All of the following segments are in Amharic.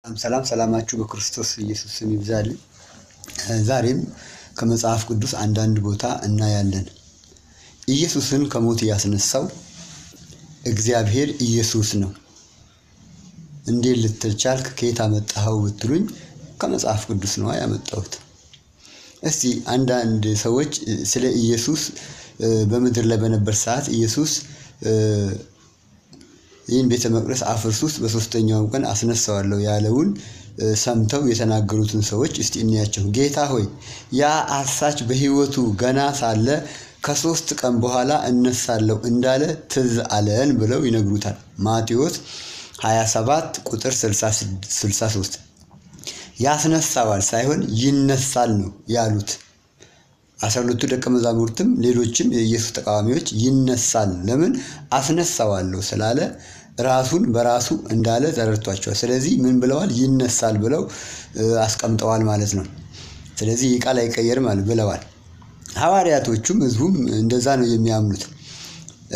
ሰላም ሰላማችሁ በክርስቶስ ኢየሱስ ስም ይብዛል። ዛሬም ከመጽሐፍ ቅዱስ አንዳንድ ቦታ እናያለን። ኢየሱስን ከሞት ያስነሳው እግዚአብሔር ኢየሱስ ነው። እንዴት ልትል ቻልክ? ከየት አመጣኸው ብትሉኝ ከመጽሐፍ ቅዱስ ነው ያመጣሁት። እስቲ አንዳንድ ሰዎች ስለ ኢየሱስ በምድር ላይ በነበር ሰዓት ኢየሱስ ይህን ቤተ መቅደስ አፍርሱት በሶስተኛው ቀን አስነሳዋለሁ ያለውን ሰምተው የተናገሩትን ሰዎች እስቲ እንያቸው። ጌታ ሆይ ያ አሳች በሕይወቱ ገና ሳለ ከ3 ቀን በኋላ እነሳለሁ እንዳለ ትዝ አለን ብለው ይነግሩታል። ማቴዎስ 27 ቁጥር 63 ያስነሳዋል ሳይሆን ይነሳል ነው ያሉት። 12ቱ ደቀ መዛሙርትም ሌሎችም የኢየሱስ ተቃዋሚዎች ይነሳል ለምን አስነሳዋለሁ ስላለ ራሱን በራሱ እንዳለ ተረድቷቸዋል። ስለዚህ ምን ብለዋል? ይነሳል ብለው አስቀምጠዋል ማለት ነው። ስለዚህ ይህ ቃል አይቀየርም ብለዋል። ሐዋርያቶቹም ሕዝቡም እንደዛ ነው የሚያምኑት።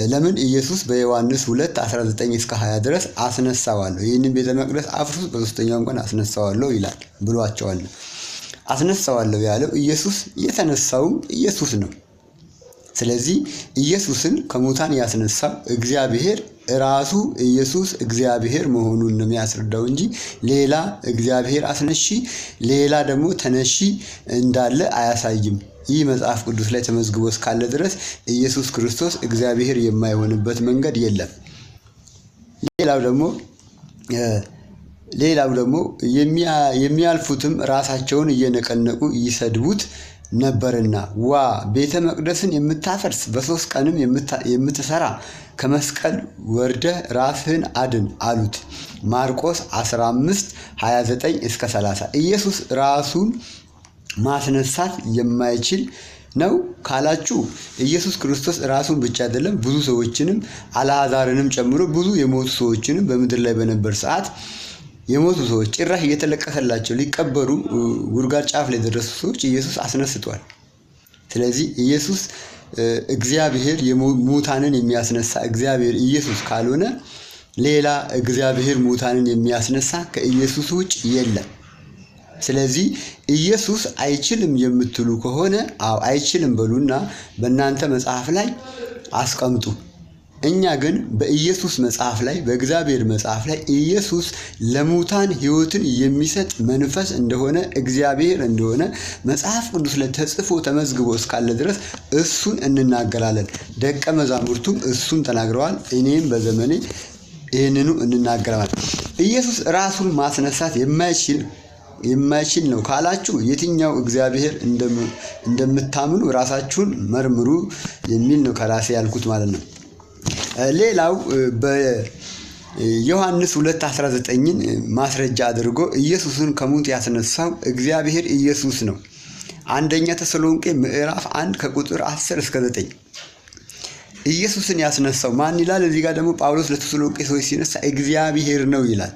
ለምን? ኢየሱስ በዮሐንስ 2:19 እስከ 20 ድረስ አስነሳዋለሁ፣ ይህንን ቤተ መቅደስ አፍርሱት በሶስተኛው ቀን አስነሳዋለሁ ይላል ብሏቸዋል። አስነሳዋለሁ ያለው ኢየሱስ የተነሳውም ኢየሱስ ነው። ስለዚህ ኢየሱስን ከሙታን ያስነሳው እግዚአብሔር ራሱ ኢየሱስ እግዚአብሔር መሆኑን ነው የሚያስረዳው እንጂ ሌላ እግዚአብሔር አስነሺ ሌላ ደግሞ ተነሺ እንዳለ አያሳይም። ይህ መጽሐፍ ቅዱስ ላይ ተመዝግቦ እስካለ ድረስ ኢየሱስ ክርስቶስ እግዚአብሔር የማይሆንበት መንገድ የለም። ሌላው ደግሞ የሚያልፉትም ራሳቸውን እየነቀነቁ ይሰድቡት ነበርና ዋ ቤተ መቅደስን የምታፈርስ በ3 ቀንም የምትሰራ ከመስቀል ወርደህ ራስህን አድን አሉት። ማርቆስ 15:29 እስከ 30 ኢየሱስ ራሱን ማስነሳት የማይችል ነው ካላችሁ ኢየሱስ ክርስቶስ ራሱን ብቻ አይደለም ብዙ ሰዎችንም አልዓዛርንም ጨምሮ ብዙ የሞቱ ሰዎችንም በምድር ላይ በነበር ሰዓት የሞቱ ሰዎች ጭራሽ እየተለቀሰላቸው ሊቀበሩ ጉድጓድ ጫፍ ላይ ደረሱ ሰዎች ኢየሱስ አስነስቷል። ስለዚህ ኢየሱስ እግዚአብሔር ሙታንን የሚያስነሳ እግዚአብሔር ኢየሱስ ካልሆነ ሌላ እግዚአብሔር ሙታንን የሚያስነሳ ከኢየሱስ ውጭ የለም። ስለዚህ ኢየሱስ አይችልም የምትሉ ከሆነ አይችልም በሉና በእናንተ መጽሐፍ ላይ አስቀምጡ። እኛ ግን በኢየሱስ መጽሐፍ ላይ በእግዚአብሔር መጽሐፍ ላይ ኢየሱስ ለሙታን ሕይወትን የሚሰጥ መንፈስ እንደሆነ እግዚአብሔር እንደሆነ መጽሐፍ ቅዱስ ላይ ተጽፎ ተመዝግቦ እስካለ ድረስ እሱን እንናገራለን። ደቀ መዛሙርቱም እሱን ተናግረዋል። እኔም በዘመኔ ይህንኑ እንናገራለን። ኢየሱስ ራሱን ማስነሳት የማይችል ነው ካላችሁ የትኛው እግዚአብሔር እንደምታምኑ ራሳችሁን መርምሩ የሚል ነው ከራሴ ያልኩት ማለት ነው። ሌላው በዮሐንስ 2:19ን ማስረጃ አድርጎ ኢየሱስን ከሙት ያስነሳው እግዚአብሔር ኢየሱስ ነው። አንደኛ ተሰሎንቄ ምዕራፍ 1 ከቁጥር 10 እስከ 9 ኢየሱስን ያስነሳው ማን ይላል? እዚህ ጋር ደግሞ ጳውሎስ ለተሰሎንቄ ሰዎች ሲነሳ እግዚአብሔር ነው ይላል።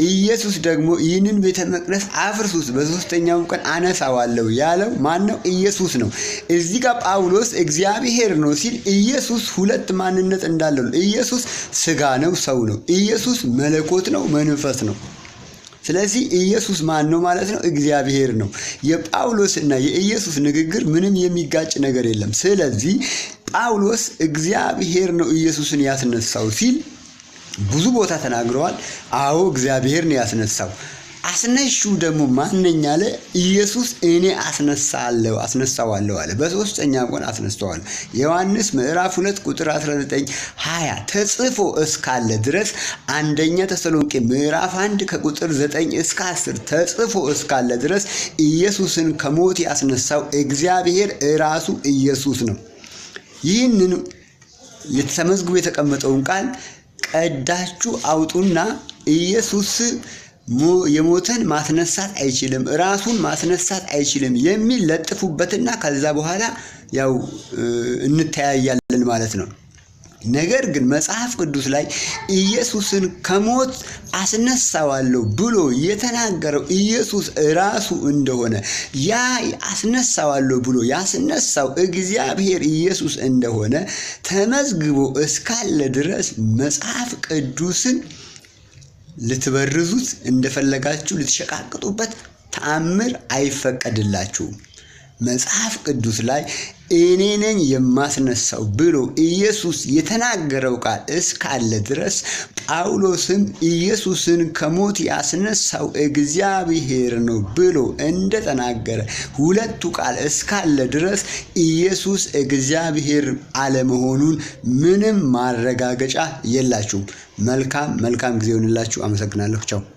ኢየሱስ ደግሞ ይህንን ቤተ መቅደስ አፍርሱት በሶስተኛው ቀን አነሳዋለሁ ያለው ማን ነው? ኢየሱስ ነው። እዚህ ጋር ጳውሎስ እግዚአብሔር ነው ሲል ኢየሱስ 2 ማንነት እንዳለው ነው። ኢየሱስ ስጋ ነው፣ ሰው ነው። ኢየሱስ መለኮት ነው፣ መንፈስ ነው። ስለዚህ ኢየሱስ ማን ነው ማለት ነው? እግዚአብሔር ነው። የጳውሎስና የኢየሱስ ንግግር ምንም የሚጋጭ ነገር የለም። ስለዚህ ጳውሎስ እግዚአብሔር ነው ኢየሱስን ያስነሳው ሲል ብዙ ቦታ ተናግረዋል። አዎ እግዚአብሔር ነው ያስነሳው። አስነሺው ደግሞ ማንኛ አለ? ኢየሱስ እኔ አስነሳዋለሁ አለ። በሶስተኛው ቀን አስነሳዋለሁ። ዮሐንስ ምዕራፍ 2 ቁጥር 19-20 ተጽፎ እስካለ ድረስ አንደኛ ተሰሎንቄ ምዕራፍ 1 ከቁጥር 9 እስከ 10 ተጽፎ እስካለ ድረስ ኢየሱስን ከሞት ያስነሳው እግዚአብሔር ራሱ ኢየሱስ ነው። ይህንን ተመዝግቦ የተቀመጠውን ቃል ቀዳችሁ አውጡና ኢየሱስ የሞተን ማስነሳት አይችልም፣ ራሱን ማስነሳት አይችልም የሚል ለጥፉበትና ከዛ በኋላ ያው እንተያያለን ማለት ነው። ነገር ግን መጽሐፍ ቅዱስ ላይ ኢየሱስን ከሞት አስነሳዋለሁ ብሎ የተናገረው ኢየሱስ ራሱ እንደሆነ ያ አስነሳዋለሁ ብሎ ያስነሳው እግዚአብሔር ኢየሱስ እንደሆነ ተመዝግቦ እስካለ ድረስ መጽሐፍ ቅዱስን ልትበርዙት እንደፈለጋችሁ ልትሸቃቅጡበት ተአምር አይፈቀድላችሁም። መጽሐፍ ቅዱስ ላይ እኔ ነኝ የማስነሳው ብሎ ኢየሱስ የተናገረው ቃል እስካለ ድረስ ጳውሎስም ኢየሱስን ከሞት ያስነሳው እግዚአብሔር ነው ብሎ እንደተናገረ ሁለቱ ቃል እስካለ ድረስ ኢየሱስ እግዚአብሔር አለመሆኑን ምንም ማረጋገጫ የላችሁም። መልካም ጊዜ ይሁንላችሁ። አመሰግናለሁ። ቻው።